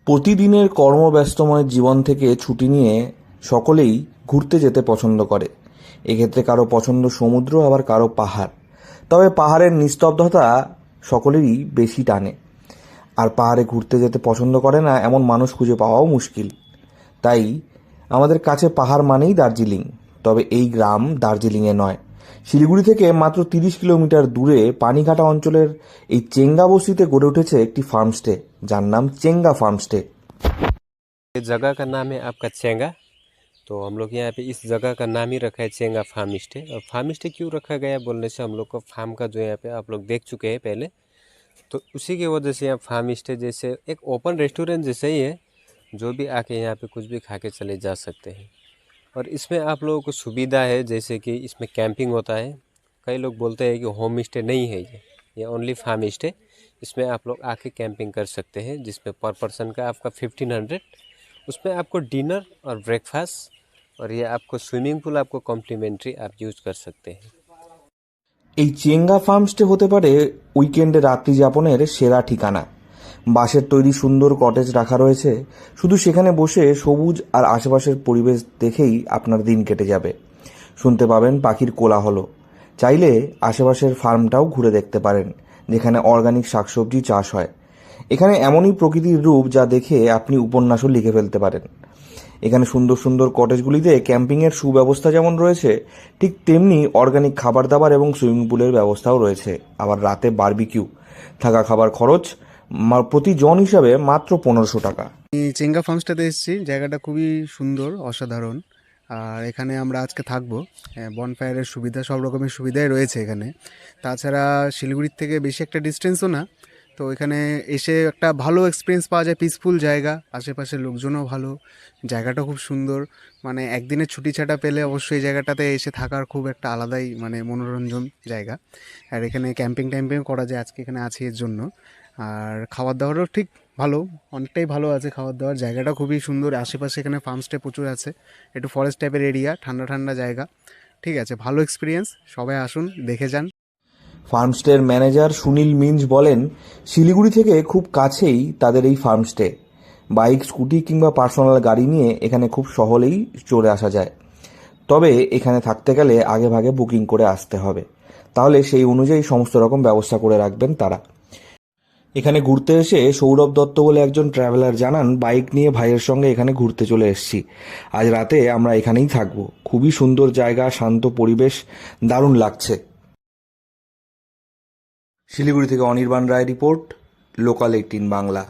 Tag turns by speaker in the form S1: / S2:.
S1: প্রতিদিনের কর্মব্যস্তময় জীবন থেকে ছুটি নিয়ে সকলেই ঘুরতে যেতে পছন্দ করে। এক্ষেত্রে কারো পছন্দ সমুদ্র, আবার কারো পাহাড়। তবে পাহাড়ের নিস্তব্ধতা সকলেরই বেশি টানে। আর পাহাড়ে ঘুরতে যেতে পছন্দ করে না এমন মানুষ খুঁজে পাওয়াও মুশকিল। তাই আমাদের কাছে পাহাড় মানেই দার্জিলিং। তবে এই গ্রাম দার্জিলিংয়ে নয়, শিলিগুড়ি থেকে মাত্র 30 কিলোমিটার দূরে পানিঘাটা অঞ্চলের এই চেঙ্গা বস্তিতে গড়ে উঠেছে একটি ফার্মস্টে, যার নাম চেঙ্গা ফার্মস্টে।
S2: इस जगह का नाम है आपका चेंगा। तो हम लोग यहाँ पे इस जगह का नाम ही रखा है चेंगा फार्म स्टे। और फार्म स्टे क्यों रखा गया बोलने से, हम लोग को फार्म का जो यहाँ पे आप लोग देख चुके हैं पहले, तो उसी की वजह से यहाँ फार्म स्टे जैसे एक ओपन रेस्टोरेंट जैसे ही है, जो भी आके यहाँ पे कुछ भी खा के चले जा सकते हैं। और इसमें आप लोगों को सुविधा है, जैसे कि इसमें कैंपिंग होता है। कई लोग बोलते हैं कि होम स्टे नहीं है ये ओनली फार्म स्टे। इसमें आप लोग आके कैंपिंग कर सकते हैं, जिसमें पर पर्सन का आपका 1500। उसमें आपको डिनर और ब्रेकफास्ट और ये आपको स्विमिंग पूल आपको कॉम्प्लीमेंट्री आप यूज कर सकते हैं।
S1: এই চেঙ্গা ফার্মস্টে হতে পারে উইকেন্ডে রাত্রি যাপনের সেরা ঠিকানা। বাঁশের তৈরি সুন্দর কটেজ রাখা রয়েছে, শুধু সেখানে বসে সবুজ আর আশেপাশের পরিবেশ দেখেই আপনার দিন কেটে যাবে। শুনতে পাবেন পাখির কোলাহল। চাইলে আশেপাশের ফার্মটাও ঘুরে দেখতে পারেন, যেখানে অর্গানিক শাকসবজি চাষ হয়। এখানে এমনই প্রকৃতির রূপ যা দেখে আপনি উপন্যাসও লিখে ফেলতে পারেন। এখানে সুন্দর সুন্দর কটেজগুলিতে ক্যাম্পিংয়ের সুব্যবস্থা যেমন রয়েছে, ঠিক তেমনি অর্গানিক খাবার দাবার এবং সুইমিং পুলের ব্যবস্থাও রয়েছে। আবার রাতে বারবিকিউ, থাকা খাবার খরচ প্রতি জন হিসাবে মাত্র 1500 টাকা।
S3: আমি চেঙ্গা ফার্মস্টেতে এসেছি। জায়গাটা খুবই সুন্দর, অসাধারণ। আর এখানে আমরা আজকে থাকবো। বনফায়ারের সুবিধা, সব রকমের সুবিধাই রয়েছে এখানে। তাছাড়া শিলিগুড়ির থেকে বেশি একটা ডিস্টেন্সও না, তো এখানে এসে একটা ভালো এক্সপিরিয়েন্স পাওয়া যায়। পিসফুল জায়গা, আশেপাশের লোকজনও ভালো, জায়গাটা খুব সুন্দর। মানে একদিনের ছুটি ছাটা পেলে অবশ্যই এই জায়গাটাতে এসে থাকার খুব একটা আলাদাই মানে মনোরঞ্জন জায়গা। আর এখানে ক্যাম্পিং করা যায়, আজকে এখানে আছি এর জন্য। আর খাবার দাবারও ঠিক ভালো, অনেকটাই ভালো আছে খাবার দাবার। জায়গাটা খুবই সুন্দর, আশেপাশে এখানে ফার্মস্টে প্রচুর আছে, একটু ফরেস্ট টাইপের এরিয়া, ঠান্ডা ঠান্ডা জায়গা। ঠিক আছে, ভালো এক্সপিরিয়েন্স, সবাই আসুন, দেখে যান।
S1: ফার্মস্টের ম্যানেজার সুনীল মিঞ্জ বলেন, শিলিগুড়ি থেকে খুব কাছেই তাদের এই ফার্মস্টে। বাইক, স্কুটি কিংবা পার্সোনাল গাড়ি নিয়ে এখানে খুব সহজেই চলে আসা যায়। তবে এখানে থাকতে গেলে আগে ভাগে বুকিং করে আসতে হবে, তাহলে সেই অনুযায়ী সমস্ত রকম ব্যবস্থা করে রাখবেন তারা। এখানে ঘুরতে এসে সৌরভ দত্ত বলে একজন ট্রাভেলার জানান, বাইক নিয়ে ভাইয়ের সঙ্গে এখানে ঘুরতে চলে এসেছি। আজ রাতে আমরা এখানেই থাকবো। খুবই সুন্দর জায়গা, শান্ত পরিবেশ, দারুণ লাগছে। শিলিগুড়ি থেকে অনির্বাণ রায় রিপোর্ট, লোকাল 18 বাংলা।